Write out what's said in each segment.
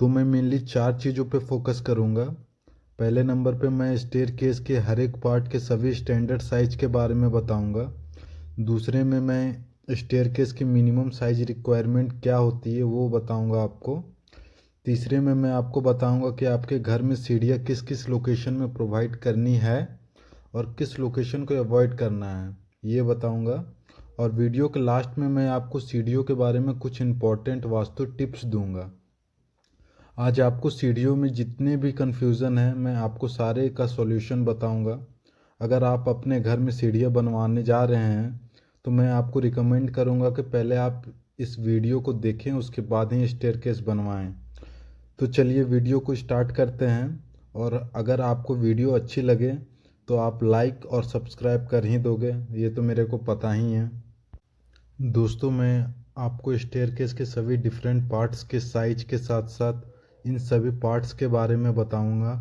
तो मैं मेनली 4 चीज़ों पे फोकस करूँगा। पहले नंबर पे मैं स्टेयरकेस के हर एक पार्ट के सभी स्टैंडर्ड साइज के बारे में बताऊँगा। दूसरे में मैं स्टेयरकेस की मिनिमम साइज रिक्वायरमेंट क्या होती है वो बताऊँगा आपको। तीसरे में मैं आपको बताऊँगा कि आपके घर में सीढ़ियाँ किस किस लोकेशन में प्रोवाइड करनी है और किस लोकेशन को अवॉइड करना है ये बताऊँगा। और वीडियो के लास्ट में मैं आपको सीढ़ियों के बारे में कुछ इम्पोर्टेंट वास्तु टिप्स दूंगा। आज आपको सीढ़ियों में जितने भी कन्फ्यूज़न है मैं आपको सारे का सॉल्यूशन बताऊंगा। अगर आप अपने घर में सीढ़ियाँ बनवाने जा रहे हैं तो मैं आपको रिकमेंड करूंगा कि पहले आप इस वीडियो को देखें, उसके बाद ही स्टेयरकेस बनवाएं। तो चलिए वीडियो को स्टार्ट करते हैं। और अगर आपको वीडियो अच्छी लगे तो आप लाइक और सब्सक्राइब कर ही दोगे, ये तो मेरे को पता ही है। दोस्तों, मैं आपको स्टेयरकेस के सभी डिफरेंट पार्ट्स के साइज के साथ साथ इन सभी पार्ट्स के बारे में बताऊंगा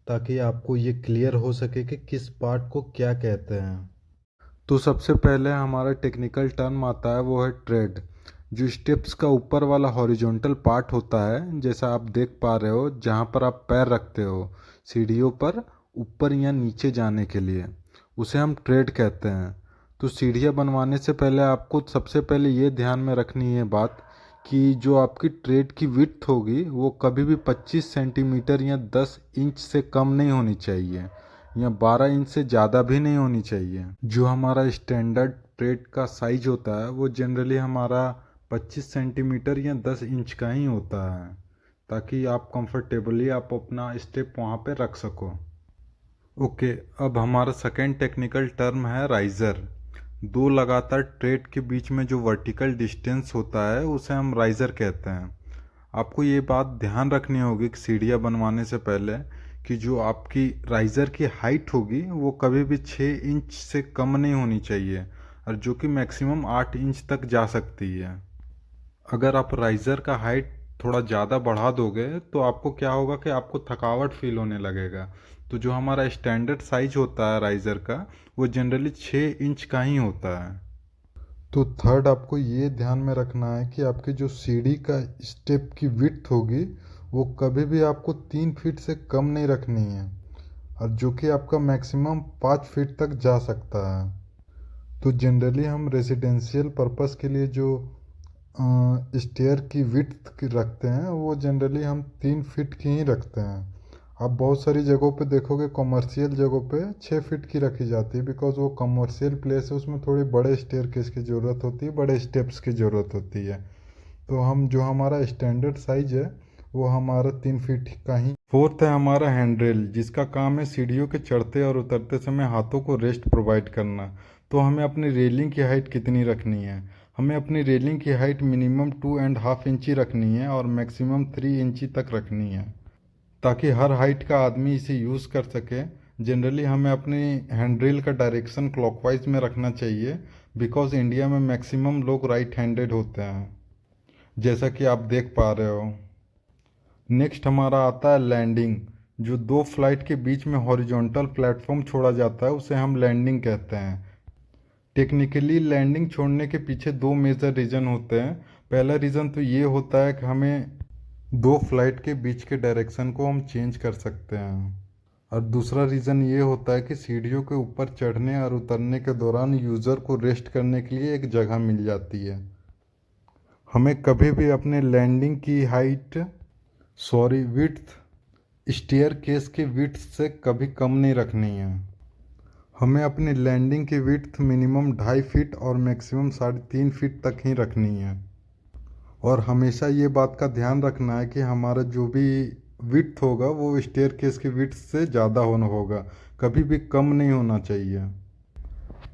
ताकि आपको ये क्लियर हो सके कि किस पार्ट को क्या कहते हैं। तो सबसे पहले हमारा टेक्निकल टर्म आता है, वो है ट्रेड। जो स्टेप्स का ऊपर वाला हॉरिजॉन्टल पार्ट होता है, जैसा आप देख पा रहे हो, जहाँ पर आप पैर रखते हो सीढ़ियों पर ऊपर या नीचे जाने के लिए, उसे हम ट्रेड कहते हैं। तो सीढ़ियाँ बनवाने से पहले आपको सबसे पहले ये ध्यान में रखनी है बात कि जो आपकी ट्रेड की विड्थ होगी वो कभी भी 25 सेंटीमीटर या 10 इंच से कम नहीं होनी चाहिए या 12 इंच से ज़्यादा भी नहीं होनी चाहिए। जो हमारा स्टैंडर्ड ट्रेड का साइज होता है वो जनरली हमारा 25 सेंटीमीटर या 10 इंच का ही होता है, ताकि आप कंफर्टेबली आप अपना स्टेप वहाँ पे रख सको। ओके, अब हमारा सेकेंड टेक्निकल टर्म है राइज़र। दो लगातार ट्रेड के बीच में जो वर्टिकल डिस्टेंस होता है उसे हम राइज़र कहते हैं। आपको ये बात ध्यान रखनी होगी कि सीढ़ियाँ बनवाने से पहले कि जो आपकी राइज़र की हाइट होगी वो कभी भी 6 इंच से कम नहीं होनी चाहिए, और जो कि मैक्सिमम 8 इंच तक जा सकती है। अगर आप राइज़र का हाइट थोड़ा ज़्यादा बढ़ा दोगे तो आपको क्या होगा कि आपको थकावट फील होने लगेगा। तो जो हमारा स्टैंडर्ड साइज होता है राइज़र का वो जनरली 6 इंच का ही होता है। तो थर्ड, आपको ये ध्यान में रखना है कि आपकी जो सीढ़ी का स्टेप की विड्थ होगी वो कभी भी आपको 3 फीट से कम नहीं रखनी है, और जो कि आपका मैक्सिमम 5 फीट तक जा सकता है। तो जनरली हम रेजिडेंशियल पर्पस के लिए जो स्टेयर की विड्थ रखते हैं वो जनरली हम 3 फीट की ही रखते हैं। आप बहुत सारी जगहों पे देखोगे, कमर्शियल जगहों पे 6 फीट की रखी जाती है, बिकॉज वो कमर्शियल प्लेस है, उसमें थोड़ी बड़े स्टेयरकेस की ज़रूरत होती है, बड़े स्टेप्स की ज़रूरत होती है। तो हम जो हमारा स्टैंडर्ड साइज है वो हमारा 3 फीट का ही। फोर्थ है हमारा हैंड रेल, जिसका काम है सीढ़ियों के चढ़ते और उतरते समय हाथों को रेस्ट प्रोवाइड करना। तो हमें अपनी रेलिंग की हाइट कितनी रखनी है? हमें अपनी रेलिंग की हाइट मिनिमम 2.5 इंची रखनी है और मैक्सिमम 3 इंची तक रखनी है, ताकि हर हाइट का आदमी इसे यूज़ कर सके। जनरली हमें अपनी हैंडरेल का डायरेक्शन क्लॉकवाइज में रखना चाहिए, बिकॉज इंडिया में मैक्सिमम लोग राइट हैंडेड होते हैं, जैसा कि आप देख पा रहे हो। नेक्स्ट हमारा आता है लैंडिंग। जो दो फ्लाइट के बीच में हॉरिजॉन्टल प्लेटफॉर्म छोड़ा जाता है उसे हम लैंडिंग कहते हैं। टेक्निकली लैंडिंग छोड़ने के पीछे दो मेजर रीज़न होते हैं। पहला रीज़न तो ये होता है कि हमें दो फ्लाइट के बीच के डायरेक्शन को हम चेंज कर सकते हैं, और दूसरा रीज़न ये होता है कि सीढ़ियों के ऊपर चढ़ने और उतरने के दौरान यूज़र को रेस्ट करने के लिए एक जगह मिल जाती है। हमें कभी भी अपने लैंडिंग की विड्थ स्टेयरकेस की विड्थ से कभी कम नहीं रखनी है। हमें अपनी लैंडिंग की विड्थ मिनिमम 2.5 फीट और मैक्सिमम 3.5 फीट तक ही रखनी है। और हमेशा ये बात का ध्यान रखना है कि हमारा जो भी विड्थ होगा वो स्टेयरकेस की विड्थ से ज़्यादा होगा, कभी भी कम नहीं होना चाहिए।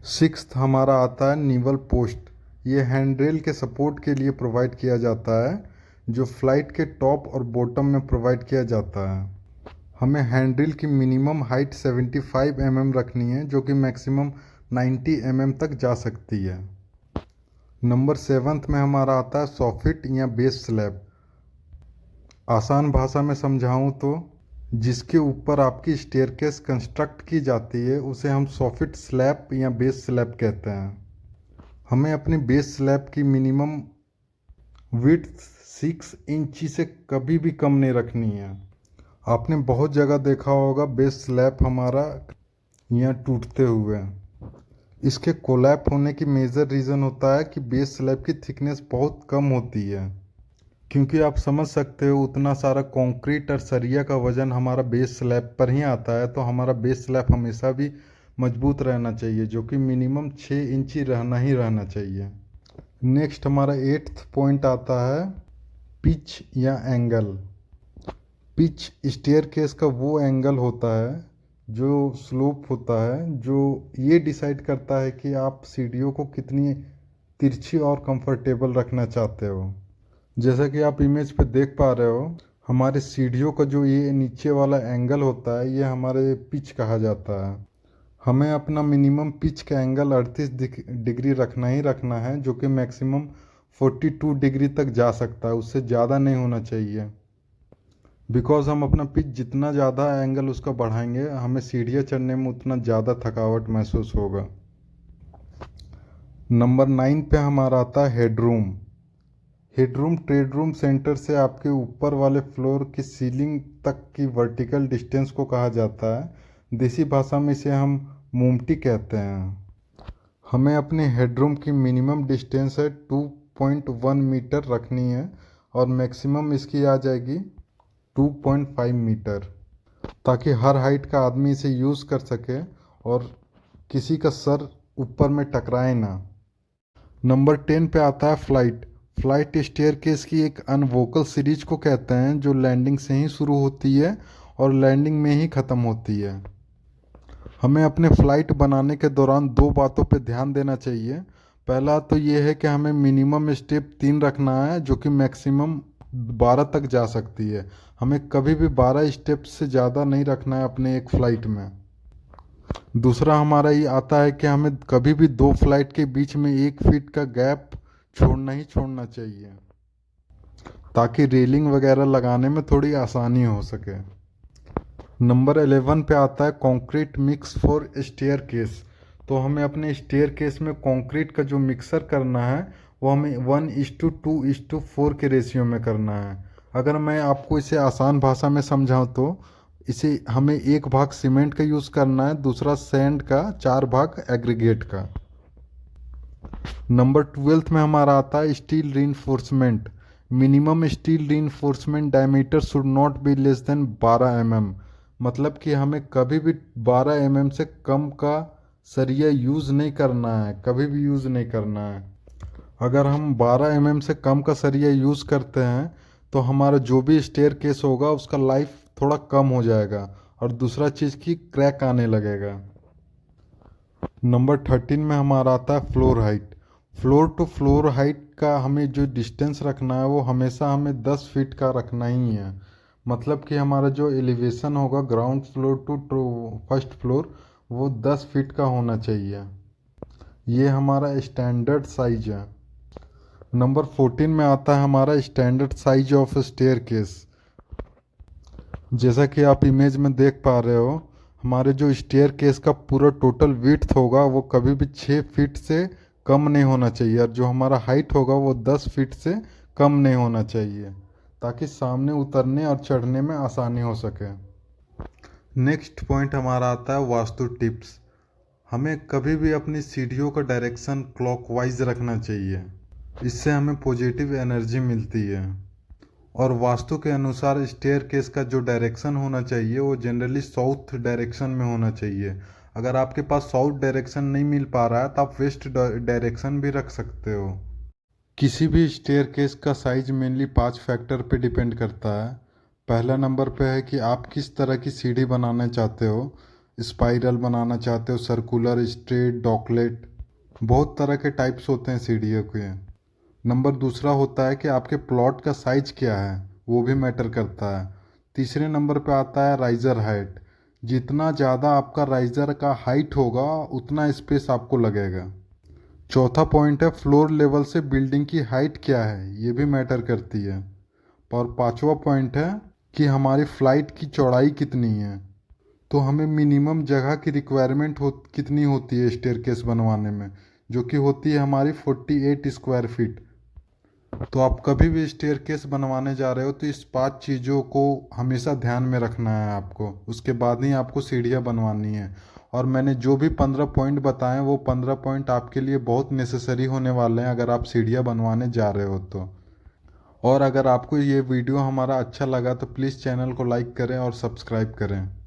सिक्स्थ हमारा आता है निवल पोस्ट। ये हैंडरेल के सपोर्ट के लिए प्रोवाइड किया जाता है, जो फ्लाइट के टॉप और बॉटम में प्रोवाइड किया जाता है। हमें हैंडरेल की मिनिमम हाइट 75 mm रखनी है, जो कि मैक्सिमम 90 mm तक जा सकती है। नंबर 7 में हमारा आता है सॉफिट या बेस स्लैब। आसान भाषा में समझाऊं तो जिसके ऊपर आपकी स्टेयरकेस कंस्ट्रक्ट की जाती है उसे हम सॉफिट स्लैब या बेस स्लैब कहते हैं। हमें अपनी बेस स्लैब की मिनिमम विड्थ 6 इंची से कभी भी कम नहीं रखनी है। आपने बहुत जगह देखा होगा बेस स्लैब हमारा यहाँ टूटते हुए। इसके कोलैप होने की मेजर रीज़न होता है कि बेस स्लैब की थिकनेस बहुत कम होती है। क्योंकि आप समझ सकते हो उतना सारा कंक्रीट और सरिया का वजन हमारा बेस स्लैब पर ही आता है, तो हमारा बेस स्लैब हमेशा भी मजबूत रहना चाहिए, जो कि मिनिमम 6 इंची रहना ही रहना चाहिए। नेक्स्ट हमारा 8th पॉइंट आता है पिच या एंगल। पिच स्टेयरकेस का वो एंगल होता है जो स्लोप होता है, जो ये डिसाइड करता है कि आप सीढ़ियों को कितनी तिरछी और कंफर्टेबल रखना चाहते हो। जैसा कि आप इमेज पे देख पा रहे हो, हमारे सीढ़ियों का जो ये नीचे वाला एंगल होता है, ये हमारे पिच कहा जाता है। हमें अपना मिनिमम पिच का एंगल 38 डिग्री रखना ही रखना है, जो कि मैक्सिमम 42 डिग्री तक जा सकता है, उससे ज़्यादा नहीं होना चाहिए। बिकॉज हम अपना पिच जितना ज़्यादा एंगल उसका बढ़ाएंगे, हमें सीढ़ियाँ चढ़ने में उतना ज़्यादा थकावट महसूस होगा। नंबर 9 पे हमारा आता है headroom. Headroom trade room centre से आपके ऊपर वाले फ्लोर की सीलिंग तक की वर्टिकल डिस्टेंस को कहा जाता है। देसी भाषा में इसे हम मुमटी कहते हैं। हमें अपने हेडरूम की मिनिमम डिस्टेंस है 2.1 मीटर रखनी है और मैक्सिमम इसकी आ जाएगी 2.5 मीटर, ताकि हर हाइट का आदमी इसे यूज़ कर सके और किसी का सर ऊपर में टकराए ना। नंबर 10 पे आता है फ्लाइट। फ्लाइट स्टेयरकेस की एक अनवोकल सीरीज को कहते हैं, जो लैंडिंग से ही शुरू होती है और लैंडिंग में ही ख़त्म होती है। हमें अपने फ़्लाइट बनाने के दौरान 2 बातों पे ध्यान देना चाहिए। पहला तो ये है कि हमें मिनिमम स्टेप 3 रखना है, जो कि मैक्सिमम 12 तक जा सकती है। हमें कभी भी 12 स्टेप से ज़्यादा नहीं रखना है अपने एक फ़्लाइट में। दूसरा हमारा ये आता है कि हमें कभी भी 2 फ्लाइट के बीच में 1 फीट का गैप छोड़ना ही छोड़ना चाहिए, ताकि रेलिंग वगैरह लगाने में थोड़ी आसानी हो सके। नंबर 11 पे आता है कंक्रीट मिक्स फॉर स्टेयरकेस। तो हमें अपने स्टेयरकेस में कंक्रीट का जो मिक्सर करना है, वो हमें 1:2:4 के रेशियो में करना है। अगर मैं आपको इसे आसान भाषा में समझाऊं तो इसे हमें 1 भाग सीमेंट का यूज़ करना है, दूसरा सैंड का, 4 भाग एग्रीगेट का। नंबर 12 में हमारा आता है steel reinforcement. Minimum steel reinforcement diameter should not be less than 12 mm। मतलब कि हमें कभी भी 12 mm से कम का सरिया यूज़ नहीं करना है, कभी भी यूज़ नहीं करना है। अगर हम 12 mm से कम का सरिया यूज़ करते हैं तो हमारा जो भी स्टेयर केस होगा उसका लाइफ थोड़ा कम हो जाएगा और दूसरा चीज़ की क्रैक आने लगेगा। नंबर 13 में हमारा आता है floor height. Floor to floor height का हमें जो डिस्टेंस रखना है वो हमेशा हमें 10 फीट का रखना ही है। मतलब कि हमारा जो एलिवेशन होगा ground floor to first floor, वो 10 फीट का होना चाहिए। ये हमारा स्टैंडर्ड साइज है। नंबर 14 में आता है हमारा स्टैंडर्ड साइज ऑफ स्टेयरकेस। जैसा कि आप इमेज में देख पा रहे हो, हमारे जो स्टेयरकेस का पूरा टोटल विड्थ होगा वो कभी भी 6 फीट से कम नहीं होना चाहिए, और जो हमारा हाइट होगा वो 10 फीट से कम नहीं होना चाहिए, ताकि सामने उतरने और चढ़ने में आसानी हो सके। नेक्स्ट पॉइंट हमारा आता है वास्तु टिप्स। हमें कभी भी अपनी सीढ़ियों का डायरेक्शन क्लॉकवाइज रखना चाहिए, इससे हमें पॉजिटिव एनर्जी मिलती है। और वास्तु के अनुसार स्टेयरकेस का जो डायरेक्शन होना चाहिए वो जनरली साउथ डायरेक्शन में होना चाहिए। अगर आपके पास साउथ डायरेक्शन नहीं मिल पा रहा है तो आप वेस्ट डायरेक्शन भी रख सकते हो। किसी भी स्टेयरकेस का साइज मेनली 5 फैक्टर पे डिपेंड करता है। पहला नंबर पे है कि आप किस तरह की सीढ़ी बनाना चाहते हो। स्पाइरल बनाना चाहते हो, सर्कुलर, स्ट्रेट, डॉकलेट, बहुत तरह के टाइप्स होते हैं सीढ़ियों के। नंबर दूसरा होता है कि आपके प्लॉट का साइज क्या है, वो भी मैटर करता है। तीसरे नंबर पे आता है राइज़र हाइट। जितना ज़्यादा आपका राइज़र का हाइट होगा उतना स्पेस आपको लगेगा। चौथा पॉइंट है फ्लोर लेवल से बिल्डिंग की हाइट क्या है, ये भी मैटर करती है। और पांचवा पॉइंट है कि हमारी फ्लाइट की चौड़ाई कितनी है। तो हमें मिनिमम जगह की रिक्वायरमेंट कितनी होती है स्टेयरकेस बनवाने में, जो कि होती है हमारी 48 स्क्वायर फीट। तो आप कभी भी स्टेयरकेस बनवाने जा रहे हो तो इस 5 चीज़ों को हमेशा ध्यान में रखना है आपको, उसके बाद ही आपको सीढ़ियाँ बनवानी है। और मैंने जो भी 15 पॉइंट बताए वो 15 पॉइंट आपके लिए बहुत नेसेसरी होने वाले हैं अगर आप सीढ़ियाँ बनवाने जा रहे हो तो। और अगर आपको ये वीडियो हमारा अच्छा लगा तो प्लीज़ चैनल को लाइक करें और सब्सक्राइब करें।